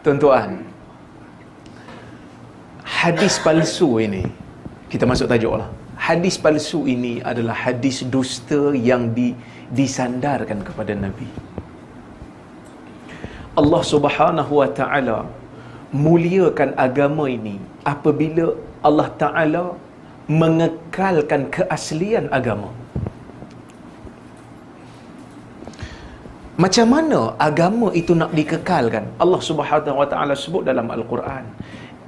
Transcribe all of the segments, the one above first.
Tuan-tuan, hadis palsu ini, kita masuk tajuk lah. Hadis palsu ini adalah hadis dusta yang disandarkan kepada Nabi. Allah Subhanahu wa ta'ala muliakan agama ini apabila Allah Ta'ala mengekalkan keaslian agama. Macam mana agama itu nak dikekalkan? Allah Subhanahu wa ta'ala sebut dalam Al-Quran,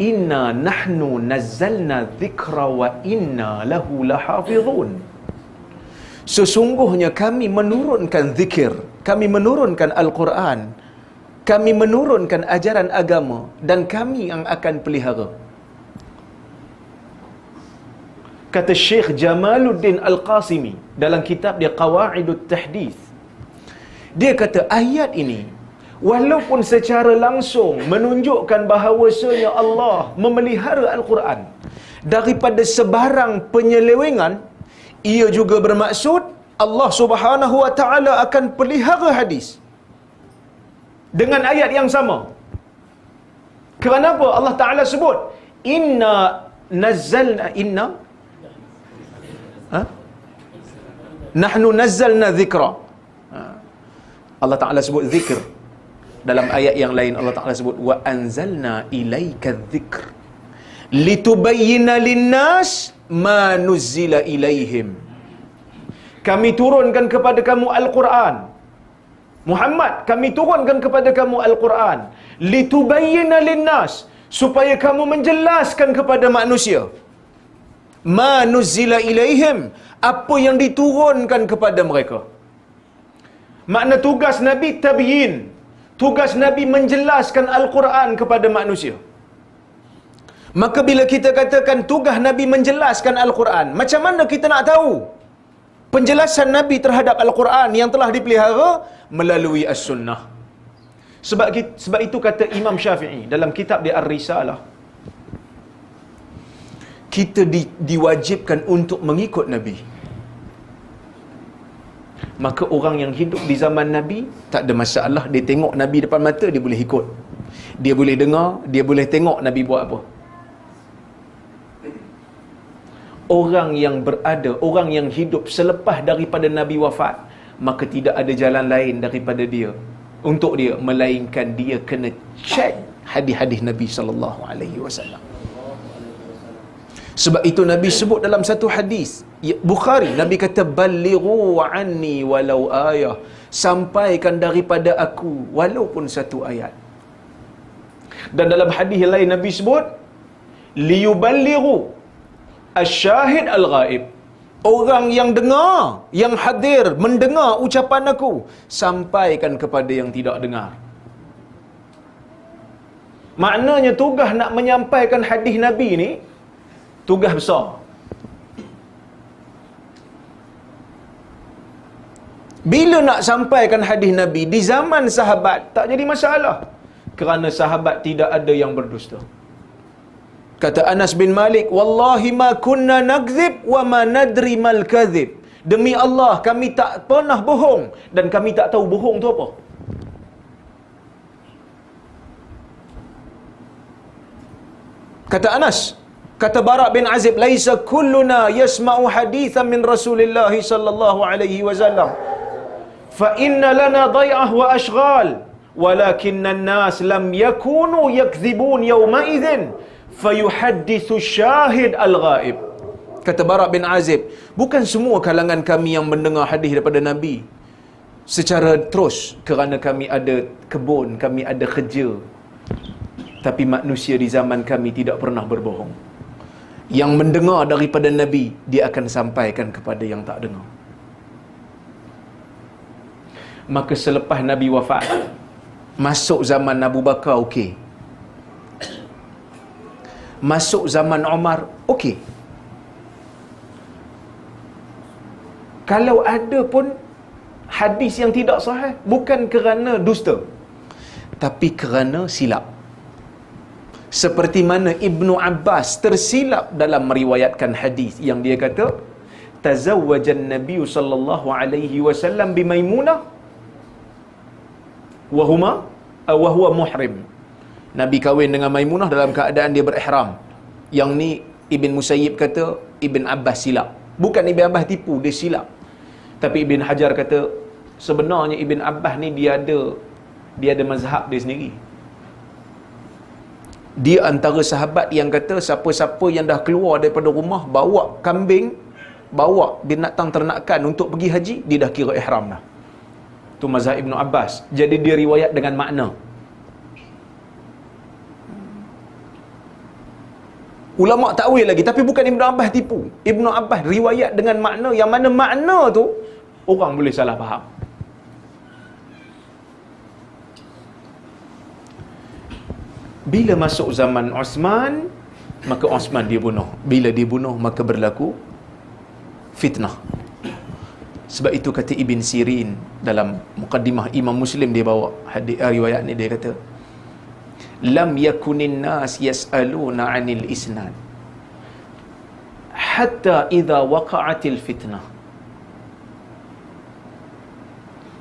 inna nahnu nazzalna dhikra wa inna lahu lahafizun. Sesungguhnya kami menurunkan zikir, kami menurunkan Al-Quran, kami menurunkan ajaran agama, dan kami yang akan pelihara. Kata Syekh Jamaluddin Al-Qasimi dalam kitab dia Qawaidut Tahdith, dia kata ayat ini walaupun secara langsung menunjukkan bahawasanya Allah memelihara Al-Quran daripada sebarang penyelewengan, ia juga bermaksud Allah Subhanahu wa ta'ala akan pelihara hadis dengan ayat yang sama. Kenapa Allah Ta'ala sebut inna nazzalna nahnu nazzalna dhikra. Allah Ta'ala sebut zikr. Dalam ayat yang lain Allah Ta'ala sebut wa anzalna ilaika dhikr litubayyina linnas ma nuzzila ilaihim. Kami turunkan kepada kamu Al-Quran Muhammad, kami turunkan kepada kamu Al-Quran litubayyina linnas, supaya kamu menjelaskan kepada manusia ma nuzzila ilaihim, apa yang diturunkan kepada mereka. Makna tugas Nabi tabyin, tugas Nabi menjelaskan Al-Quran kepada manusia. Maka bila kita katakan tugas Nabi menjelaskan Al-Quran, macam mana kita nak tahu penjelasan Nabi terhadap Al-Quran yang telah dipelihara? Melalui As-Sunnah. Sebab itu kata Imam Syafi'i dalam kitab dia Ar-Risalah, kita diwajibkan untuk mengikut Nabi. Maka orang yang hidup di zaman Nabi tak ada masalah, dia tengok Nabi depan mata, dia boleh ikut, dia boleh dengar, dia boleh tengok Nabi buat apa. Orang yang berada, orang yang hidup selepas daripada Nabi wafat, maka tidak ada jalan lain daripada dia untuk dia melainkan dia kena cek hadis-hadis Nabi sallallahu alaihi wasallam. Sebab itu Nabi sebut dalam satu hadis Bukhari, Nabi kata ballighu anni walau ayah, sampaikan daripada aku walaupun satu ayat. Dan dalam hadis lain Nabi sebut liyuballighu asyahid al-ghaib, orang yang dengar, yang hadir mendengar ucapan aku, sampaikan kepada yang tidak dengar. Maknanya tugas nak menyampaikan hadis Nabi ni tugas besar. Bila nak sampaikan hadis Nabi di zaman sahabat tak jadi masalah, kerana sahabat tidak ada yang berdusta. Kata Anas bin Malik, wallahi ma kunna nakdzib wa ma nadri mal kadzib. Demi Allah kami tak pernah bohong dan kami tak tahu bohong tu apa. Kata Anas, kata Bara bin Azib, laisa kulluna yasma'u hadithan min Rasulillah sallallahu alaihi wasallam fa inna lana dai'ah wa ashghal walakinna an-nas lam yakunu yakdzibun yawma idzin fayuhaddithu syahid al-ghaib. Kata Bara bin Azib, bukan semua kalangan kami yang mendengar hadis daripada Nabi secara terus, kerana kami ada kebun, kami ada kerja. Tapi manusia di zaman kami tidak pernah berbohong. Yang mendengar daripada Nabi, dia akan sampaikan kepada yang tak dengar. Maka selepas Nabi wafat, masuk zaman Abu Bakar, okey. Masuk zaman Umar, okey. Kalau ada pun hadis yang tidak sahih, bukan kerana dusta, tapi kerana silap. Seperti mana Ibnu Abbas tersilap dalam meriwayatkan hadis yang dia kata tazawwajan Nabi sallallahu alaihi wasallam bi Maimunah wa huwa muhrim. Nabi kahwin dengan Maimunah dalam keadaan dia berihram. Yang ni Ibn Musayyib kata Ibn Abbas silap. Bukan Ibn Abbas tipu, dia silap. Tapi Ibn Hajar kata sebenarnya Ibn Abbas ni dia ada mazhab dia sendiri. Dia antara sahabat yang kata siapa-siapa yang dah keluar daripada rumah bawa kambing, bawa binatang ternakan untuk pergi haji, dia dah kira ihram dah. Tu mazhab Ibn Abbas. Jadi dia riwayat dengan makna. Ulama takwil lagi, tapi bukan Ibn Abbas tipu. Ibn Abbas riwayat dengan makna, yang mana makna tu orang boleh salah faham. Bila masuk zaman Osman, maka Osman dia bunuh. Bila dia bunuh, maka berlaku fitnah. Sebab itu kata Ibn Sirin dalam muqaddimah Imam Muslim, dia bawa hadis riwayat ni, dia kata lam yakunin nas yas'aluna 'anil isnad hatta idza waqa'atil fitnah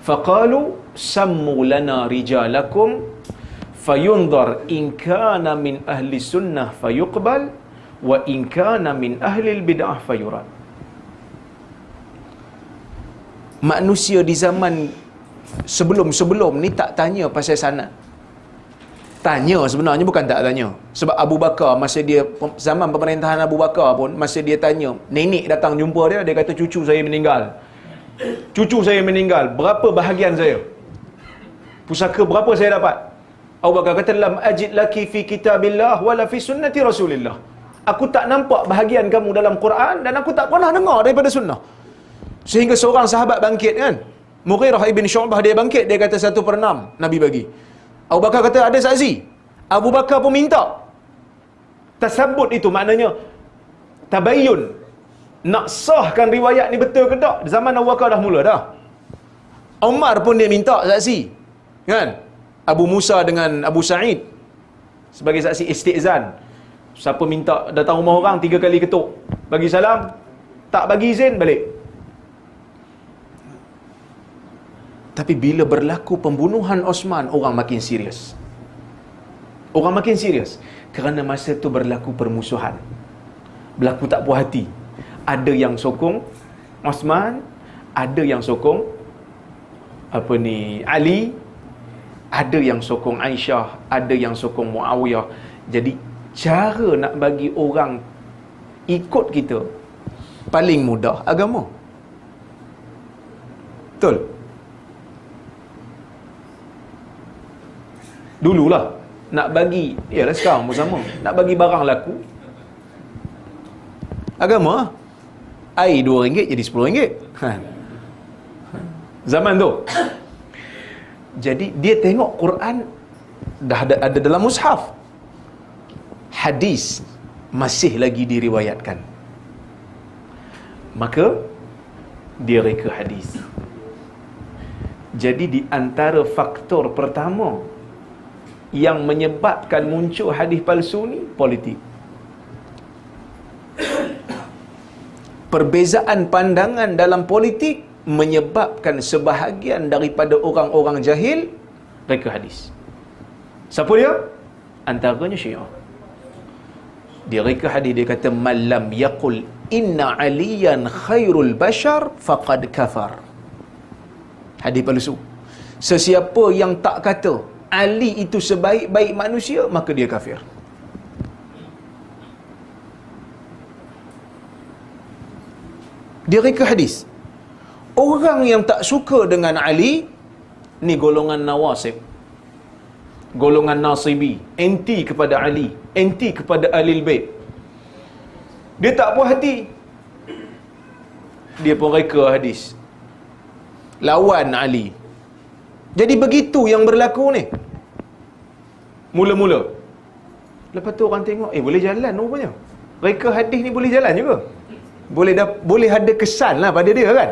faqalu sammu lana rijalakum fayunzar in kana min ahli sunnah fayuqbal wa in kana min ahli bid'ah fayurad. Manusia di zaman sebelum ni tak tanya pasal sanad. Tanya sebenarnya, bukan tak tanya. Sebab Abu Bakar, masa dia zaman pemerintahan Abu Bakar pun, masa dia tanya, nenek datang jumpa dia, dia kata cucu saya meninggal. Cucu saya meninggal, berapa bahagian saya? Pusaka berapa saya dapat? Abu Bakar kata lam ajid laki fi kitabillah wala fi sunnati Rasulillah. Aku tak nampak bahagian kamu dalam Quran dan aku tak pernah dengar daripada sunnah. Sehingga seorang sahabat bangkit kan, Mughirah ibn Syu'bah, dia bangkit, dia kata 1/6 Nabi bagi. Abu Bakar kata ada saksi. Abu Bakar pun minta tasabut, itu maknanya tabayyun, nak sahkan riwayat ni betul ke tak. Zaman Abu Bakar dah mula dah. Umar pun dia minta saksi kan, Abu Musa dengan Abu Sa'id sebagai saksi istizan. Siapa minta datang rumah orang 3 kali ketuk, bagi salam, tak bagi izin, balik. Tapi bila berlaku pembunuhan Osman, orang makin serius. Orang makin serius. Kerana masa tu berlaku permusuhan. Berlaku tak puas hati. Ada yang sokong Osman, ada yang sokong Ali, ada yang sokong Aisyah, ada yang sokong Muawiyah. Jadi cara nak bagi orang ikut kita paling mudah agama. Betul? Dululah nak bagi, yalah sekarang pun sama, nak bagi barang laku agama, air RM2 jadi RM10. Zaman tu. Jadi dia tengok Quran dah ada dalam mushaf, hadis masih lagi diriwayatkan, maka dia reka hadis. Jadi di antara faktor pertama yang menyebabkan muncul hadis palsu ni, politik. Perbezaan pandangan dalam politik menyebabkan sebahagian daripada orang-orang jahil reka hadis. Siapa dia? Antaranya Syiah. Dia reka hadis, dia kata malam yaqul inna aliyan khairul bashar faqad kafar. Hadis palsu. Sesiapa yang tak kata Ali itu sebaik-baik manusia, maka dia kafir. Dia reka hadis. Orang yang tak suka dengan Ali ni golongan Nawasib, golongan Nasibi, anti kepada Ali, anti kepada Ahlul Bait. Dia tak puas hati, dia pun reka hadis lawan Ali. Jadi begitu yang berlaku ni. Mula-mula. Lepas tu orang tengok, boleh jalan rupanya. Reka hadis ni boleh jalan juga. Boleh ada kesan lah pada dia kan.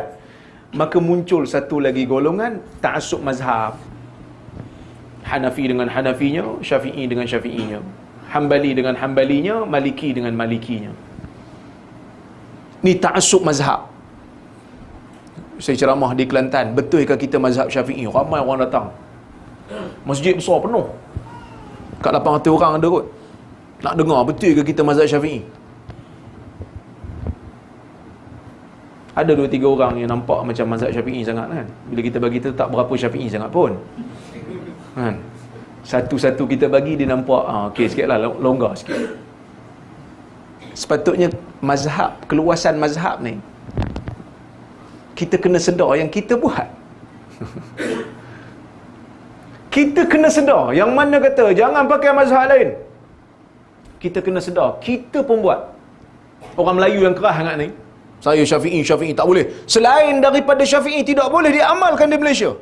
Maka muncul satu lagi golongan ta'assub mazhab. Hanafi dengan Hanafinya, Syafi'i dengan Syafi'inya, Hambali dengan Hambalinya, Maliki dengan Malikinya. Ni ta'assub mazhab. Saya ceramah di Kelantan, betulkah kita mazhab Syafi'i? Ramai orang datang. Masjid besar penuh. Kat 800 orang ada kot. Nak dengar betul ke kita mazhab Syafi'i? Ada 2-3 orang yang nampak macam mazhab Syafi'i sangat kan. Bila kita bagi tu tak berapa Syafi'i sangat pun. Kan? Satu-satu kita bagi dia nampak okey sikitlah, longgar sikit. Sepatutnya mazhab, keluasan mazhab ni kita kena sedar yang kita buat. Kita kena sedar yang mana kata jangan pakai mazhab lain. Kita kena sedar kita pun buat. Orang Melayu yang keras sangat ni, saya Syafi'i tak boleh. Selain daripada Syafi'i tidak boleh diamalkan di Malaysia.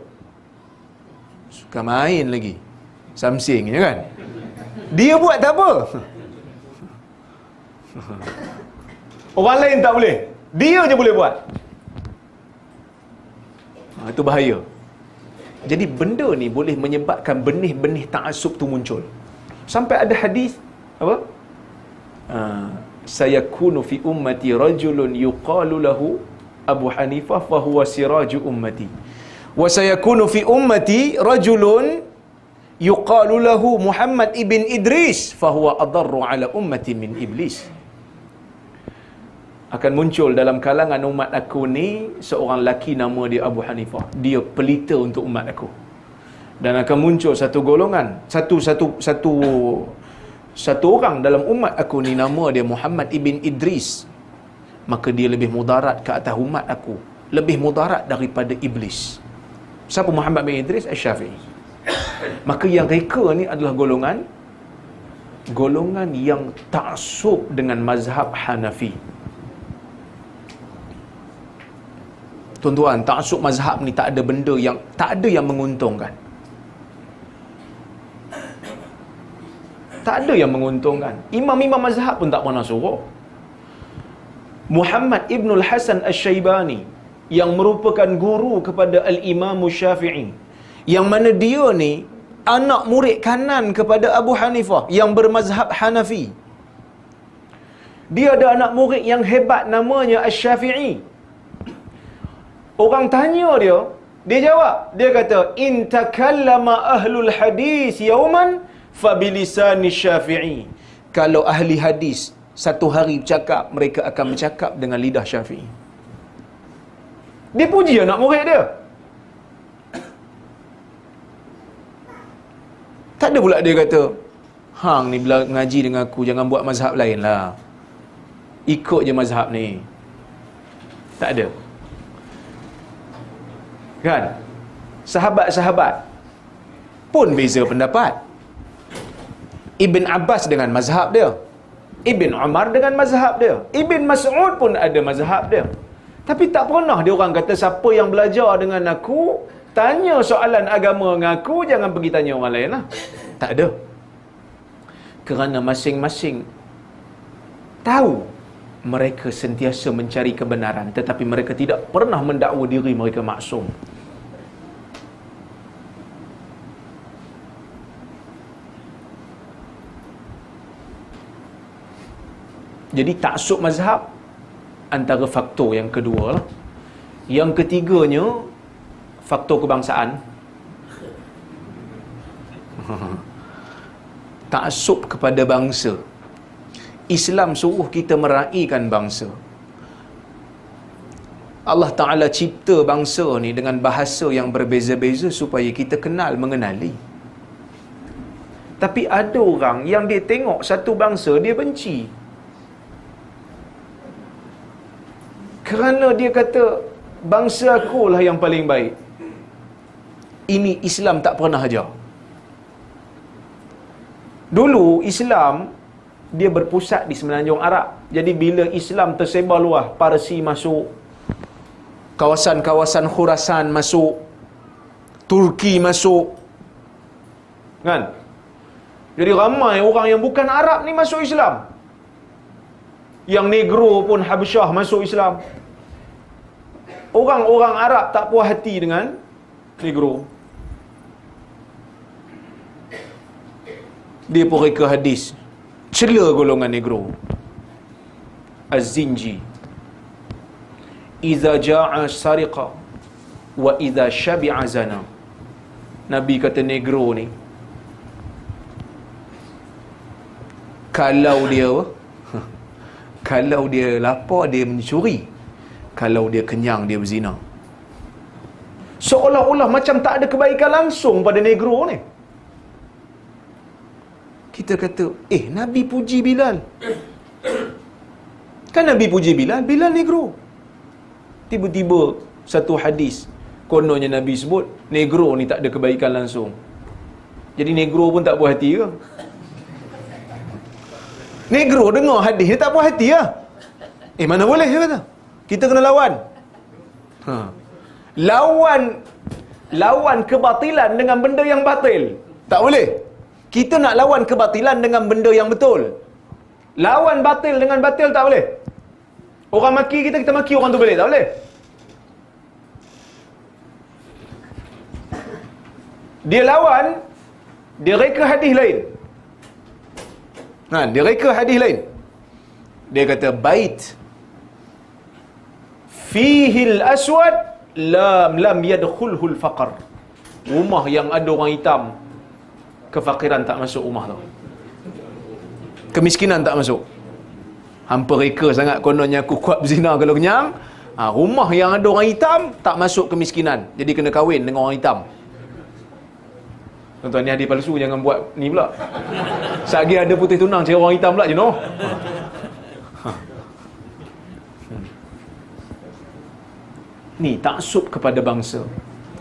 Suka main lagi. Samsing je kan. Dia buat tak apa. Orang lain tak boleh. Dia je boleh buat. Itu bahaya. Jadi benda ni boleh menyebabkan benih-benih ta'assub tu muncul. Sampai ada hadis apa? Sayakunu fi ummati rajulun yuqalu lahu Abu Hanifah fa huwa siraju ummati. Wa sayakunu fi ummati rajulun yuqalu lahu Muhammad ibn Idris fa huwa adarru ala ummati min iblis. Akan muncul dalam kalangan umat aku ni seorang lelaki nama dia Abu Hanifah. Dia pelita untuk umat aku. Dan akan muncul satu golongan, satu orang dalam umat aku ni nama dia Muhammad ibn Idris. Maka dia lebih mudarat ke atas umat aku, lebih mudarat daripada iblis. Siapa Muhammad bin Idris? Asy-Syafi'i. Maka yang reka ni adalah golongan yang ta'assub dengan mazhab Hanafi. Tuan-tuan, ta'assub mazhab ni tak ada yang menguntungkan. Tak ada yang menguntungkan. Imam-imam mazhab pun tak pernah suruh. Muhammad Ibnul Hasan Asy-Syaibani yang merupakan guru kepada Al-Imam Syafi'i, yang mana dia ni anak murid kanan kepada Abu Hanifah yang bermazhab Hanafi. Dia ada anak murid yang hebat namanya Asy-Syafi'i. Orang tanya dia jawab. Dia kata, in takallama ahlul hadis yauman fabilisani Syafi'i. Kalau ahli hadis satu hari bercakap, mereka akan bercakap dengan lidah Syafi'i. Dia puji anak murid dia. Tak ada pula dia kata, hang ni bila ngaji dengan aku jangan buat mazhab lain lah, ikut je mazhab ni. Tak ada. Kan? Sahabat-sahabat pun beza pendapat. Ibn Abbas dengan mazhab dia, Ibn Umar dengan mazhab dia, Ibn Mas'ud pun ada mazhab dia. Tapi tak pernah dia orang kata siapa yang belajar dengan aku, tanya soalan agama dengan aku, jangan pergi tanya orang lain lah. Tak ada. Kerana masing-masing tahu mereka sentiasa mencari kebenaran, tetapi mereka tidak pernah mendakwa diri mereka maksum. Jadi ta'assub mazhab antara faktor yang kedua lah. Yang ketiganya, faktor kebangsaan. Ta'assub kepada bangsa. Islam suruh kita meraihkan bangsa. Allah Ta'ala cipta bangsa ni dengan bahasa yang berbeza-beza supaya kita kenal mengenali. Tapi ada orang yang dia tengok satu bangsa, dia benci. Kerana dia kata, bangsa akulah yang paling baik. Ini Islam tak pernah ajar. Dulu Islam dia berpusat di Semenanjung Arab. Jadi bila Islam tersebar luas, Parsi masuk, kawasan-kawasan Khurasan masuk, Turki masuk, kan? Jadi ramai orang yang bukan Arab ni masuk Islam. Yang Negro pun Habsyah masuk Islam. Orang-orang Arab tak puas hati dengan Negro. Dia pun reka hadis cela golongan Negro. Az-Zinji, iza ja'a sariqa wa iza syabi'a zana. Nabi kata Negro ni Kalau dia kalau dia lapar, dia mencuri. Kalau dia kenyang, dia berzina. Seolah-olah macam tak ada kebaikan langsung pada negro ni. Kita kata, Nabi puji Bilal. Kan Nabi puji Bilal, Bilal negro. Tiba-tiba satu hadis, kononnya Nabi sebut, negro ni tak ada kebaikan langsung. Jadi negro pun tak puas hati ke? Negro dengar hadis ni tak puas hati lah. Mana boleh dia kata. Kita kena lawan. Lawan kebatilan dengan benda yang batil. Tak boleh. Kita nak lawan kebatilan dengan benda yang betul. Lawan batil dengan batil tak boleh. Orang maki kita, kita maki orang tu boleh? Tak boleh. Dia lawan, dia reka hadis lain. Dia reka hadis lain. Dia kata, bait fihil aswad lam yadkhulhul faqr. Rumah yang ada orang hitam, kefakiran tak masuk rumah tu. Kemiskinan tak masuk. Hampa reka sangat kononnya aku kuat berzina kalau kenyang. Rumah yang ada orang hitam tak masuk kemiskinan. Jadi kena kahwin dengan orang hitam. Tuan-tuan, ni hadis palsu, jangan buat ni pula. Sagi ada putih tunang cari orang hitam pula je noh. Ni taksub kepada bangsa.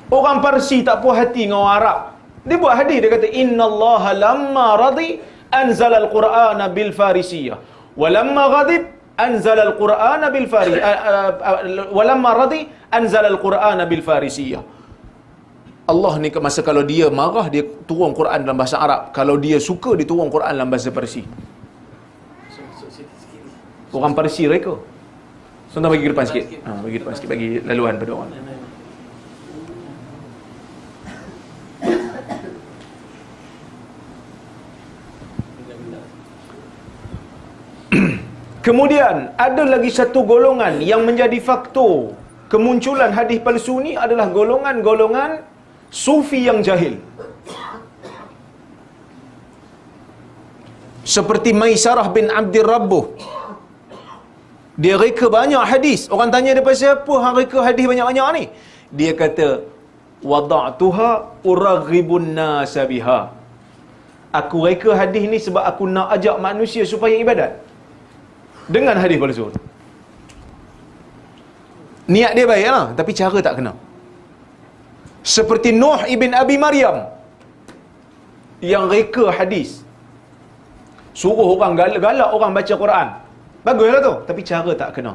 Orang Parsi tak puas hati dengan orang Arab. Dia buat hadis, dia kata innallaha lamma radi anzala al-Qur'ana bil farisiyah wa lamma ghadib anzala al-Qur'ana bil wa lamma radi anzala al-Qur'ana bil farisiyah. Allah ni masa kalau dia marah, dia turun Quran dalam bahasa Arab. Kalau dia suka, dia turun Quran dalam bahasa Parsi. Orang Parsi reka. Tuan-tuan bagi ke depan sikit. Bagi depan sikit, bagi laluan pada orang. Kemudian ada lagi satu golongan yang menjadi faktor kemunculan hadis palsu ni adalah golongan-golongan sufi yang jahil. Seperti Maisarah bin Abdir Rabbuh. Dia reka banyak hadis. Orang tanya dia pasal apa hang reka hadis banyak-banyak ni? Dia kata wada'tuha uraghibun nasa biha. Aku reka hadis ni sebab aku nak ajak manusia supaya ibadat dengan hadis palsu. Niat dia baik lah, tapi cara tak kena. Seperti Nuh ibn Abi Maryam yang reka hadis, suruh orang galak orang baca Quran. Baguslah tu, tapi cara tak kena.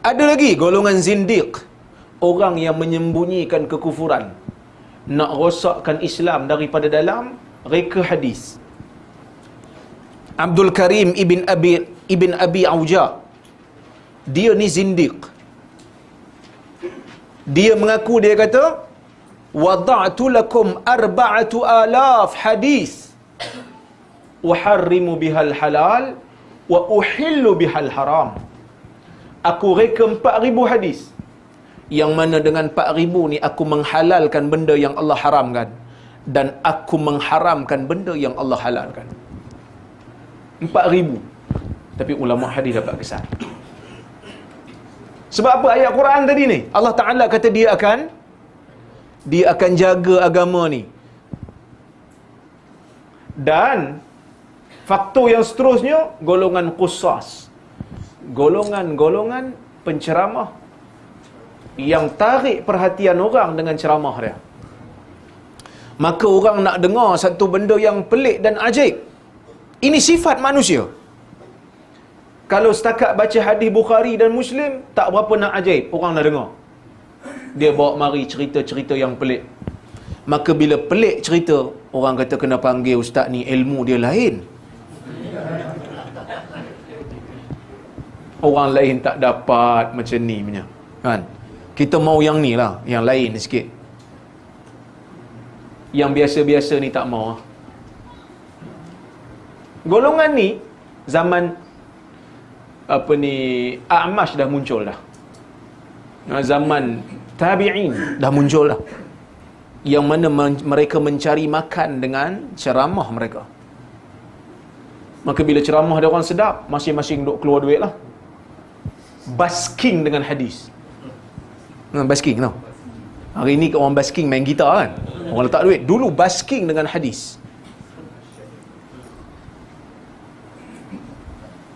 Ada lagi golongan zindiq, orang yang menyembunyikan kekufuran, nak rosakkan Islam daripada dalam, reka hadis. Abdul Karim ibn Abi Auja, dia ni zindiq. Dia mengaku, dia kata wada'tu lakum 4,000 hadis uharrimu bihal halal wa uhillu bihal haram. Aku reka 4,000 hadis yang mana dengan 4,000 ni aku menghalalkan benda yang Allah haramkan dan aku mengharamkan benda yang Allah halalkan. 4,000. Tapi ulama hadis dapat kesan. Sebab apa ayat Quran tadi ni? Allah Ta'ala kata dia akan jaga agama ni. Dan faktor yang seterusnya, golongan qusas. Golongan-golongan penceramah yang tarik perhatian orang dengan ceramah dia. Maka orang nak dengar satu benda yang pelik dan ajaib. Ini sifat manusia. Kalau setakat baca hadis Bukhari dan Muslim, tak berapa nak ajaib, orang nak dengar. Dia bawa mari cerita-cerita yang pelik. Maka bila pelik cerita, orang kata kena panggil ustaz ni, ilmu dia lain. Orang lain tak dapat macam ni punya. Kan? Kita mau yang ni lah, yang lain sikit. Yang biasa-biasa ni tak mau. Golongan ni zaman A'mash dah muncul dah. Zaman tabi'in dah muncul dah. Yang mana mereka mencari makan dengan ceramah mereka. Maka bila ceramah ada orang sedap, masing-masing duk keluar duit lah. Basking dengan hadis. Basking tau. Hari ni orang basking main gitar kan, orang letak duit. Dulu basking dengan hadis.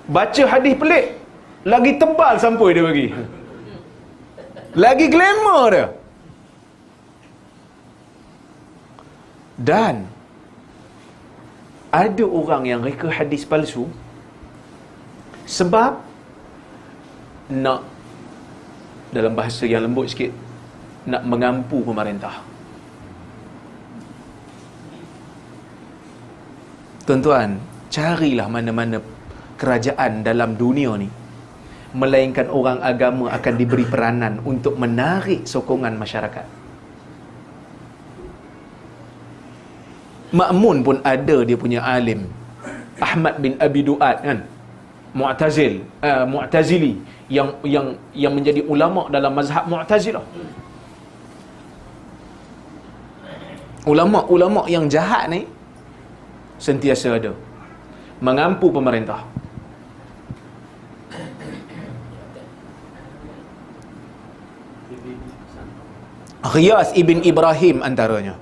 Baca hadis pelik, lagi tebal sampai dia bagi, lagi glamour dia. Dan ada orang yang reka hadis palsu sebab nak, dalam bahasa yang lembut sikit, nak mengampu pemerintah. Tuan-tuan, carilah mana-mana kerajaan dalam dunia ni, melainkan orang agama akan diberi peranan untuk menarik sokongan masyarakat. Ma'mun pun ada dia punya alim, Ahmad bin Abi Du'ad kan, Mu'tazili, yang menjadi ulama dalam mazhab Mu'tazilah. Ulama-ulama yang jahat ni sentiasa ada mengampu pemerintah. Riyas ibn Ibrahim antaranya.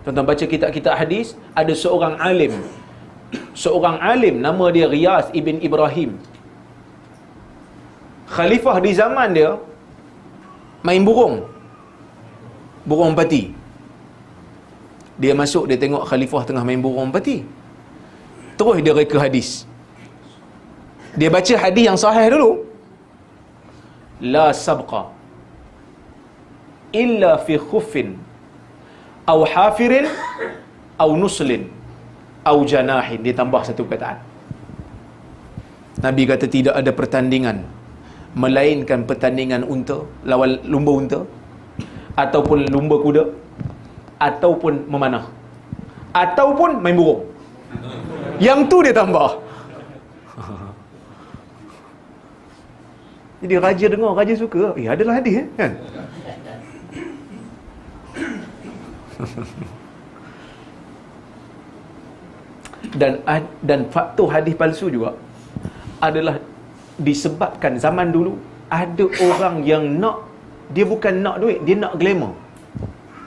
Tuan-tuan baca kitab-kitab hadis, ada seorang alim nama dia Riyas ibn Ibrahim. Khalifah di zaman dia main burung pati. Dia masuk, dia tengok khalifah tengah main burung pati, terus dia reka hadis. Dia baca hadis yang sahih dulu. La sabqa illa fi khuffin au hafirin au nuslin au janahin. Dia tambah satu perkataan. Nabi kata tidak ada pertandingan melainkan pertandingan unta lawan lumba unta, ataupun lumba kuda, ataupun memanah, ataupun main burung. Yang tu dia tambah. Jadi raja dengar, raja suka. Adalah hadis kan. Dan faktor hadis palsu juga adalah disebabkan zaman dulu ada orang yang nak, dia bukan nak duit, dia nak glamour.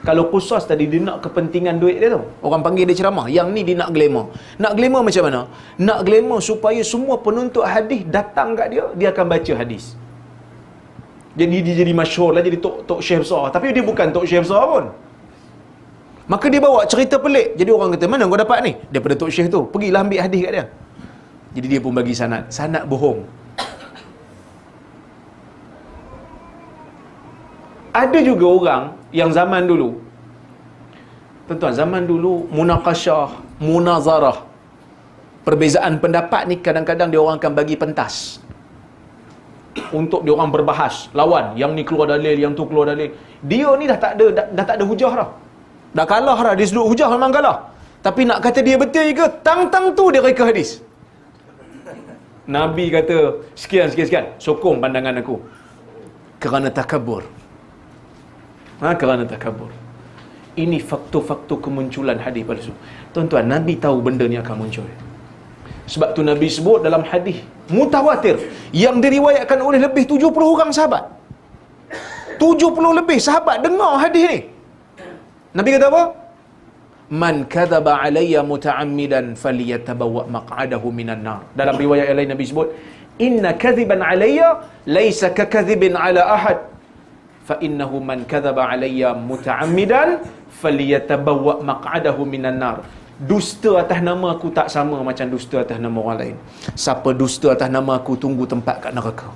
Kalau Qusas tadi dia nak kepentingan duit dia tu, orang panggil dia ceramah. Yang ni dia nak glamour. Nak glamour macam mana? Nak glamour supaya semua penuntut hadis datang kat dia, dia akan baca hadis. Jadi dia jadi masyhur lah, jadi tok syekh besar. Tapi dia bukan tok syekh besar pun. Maka dia bawa cerita pelik. Jadi orang kata, mana kau dapat ni? Daripada tok syekh tu. Pergilah ambil hadis kat dia. Jadi dia pun bagi sanad. Sanad bohong. Ada juga orang yang zaman dulu, tuan-tuan, zaman dulu munaqasyah, munazarah, perbezaan pendapat ni kadang-kadang dia orang akan bagi pentas untuk dia orang berbahas, lawan, yang ni keluar dalil, yang tu keluar dalil. Dia ni dah tak ada hujah dah. Dah kalah dah, dia sudut hujah memang kalah. Tapi nak kata dia betul ke, tang-tang tu dia reka hadis. Nabi kata sekian, sokong pandangan aku. Kerana takabur. Kerana takabur. Ini faktor-faktor kemunculan hadis palsu. Tuan-tuan, Nabi tahu benda ni akan muncul. Sebab tu Nabi sebut dalam hadis mutawatir yang diriwayatkan oleh lebih 70 orang sahabat. 70 lebih sahabat dengar hadis ni. Nabi kata apa? Man kadzaba alayya muta'ammidan falyatabawwa maq'adahu minan nar. Dalam riwayat yang lain Nabi sebut, inna kadhiban alayya laysa kakadhibin ala ahad. Fa innahu man kadzaba alayya muta'ammidan falyatabawwa maq'adahu minan nar. Dusta atas nama aku tak sama macam dusta atas nama orang lain. Siapa dusta atas nama aku, tunggu tempat kat neraka.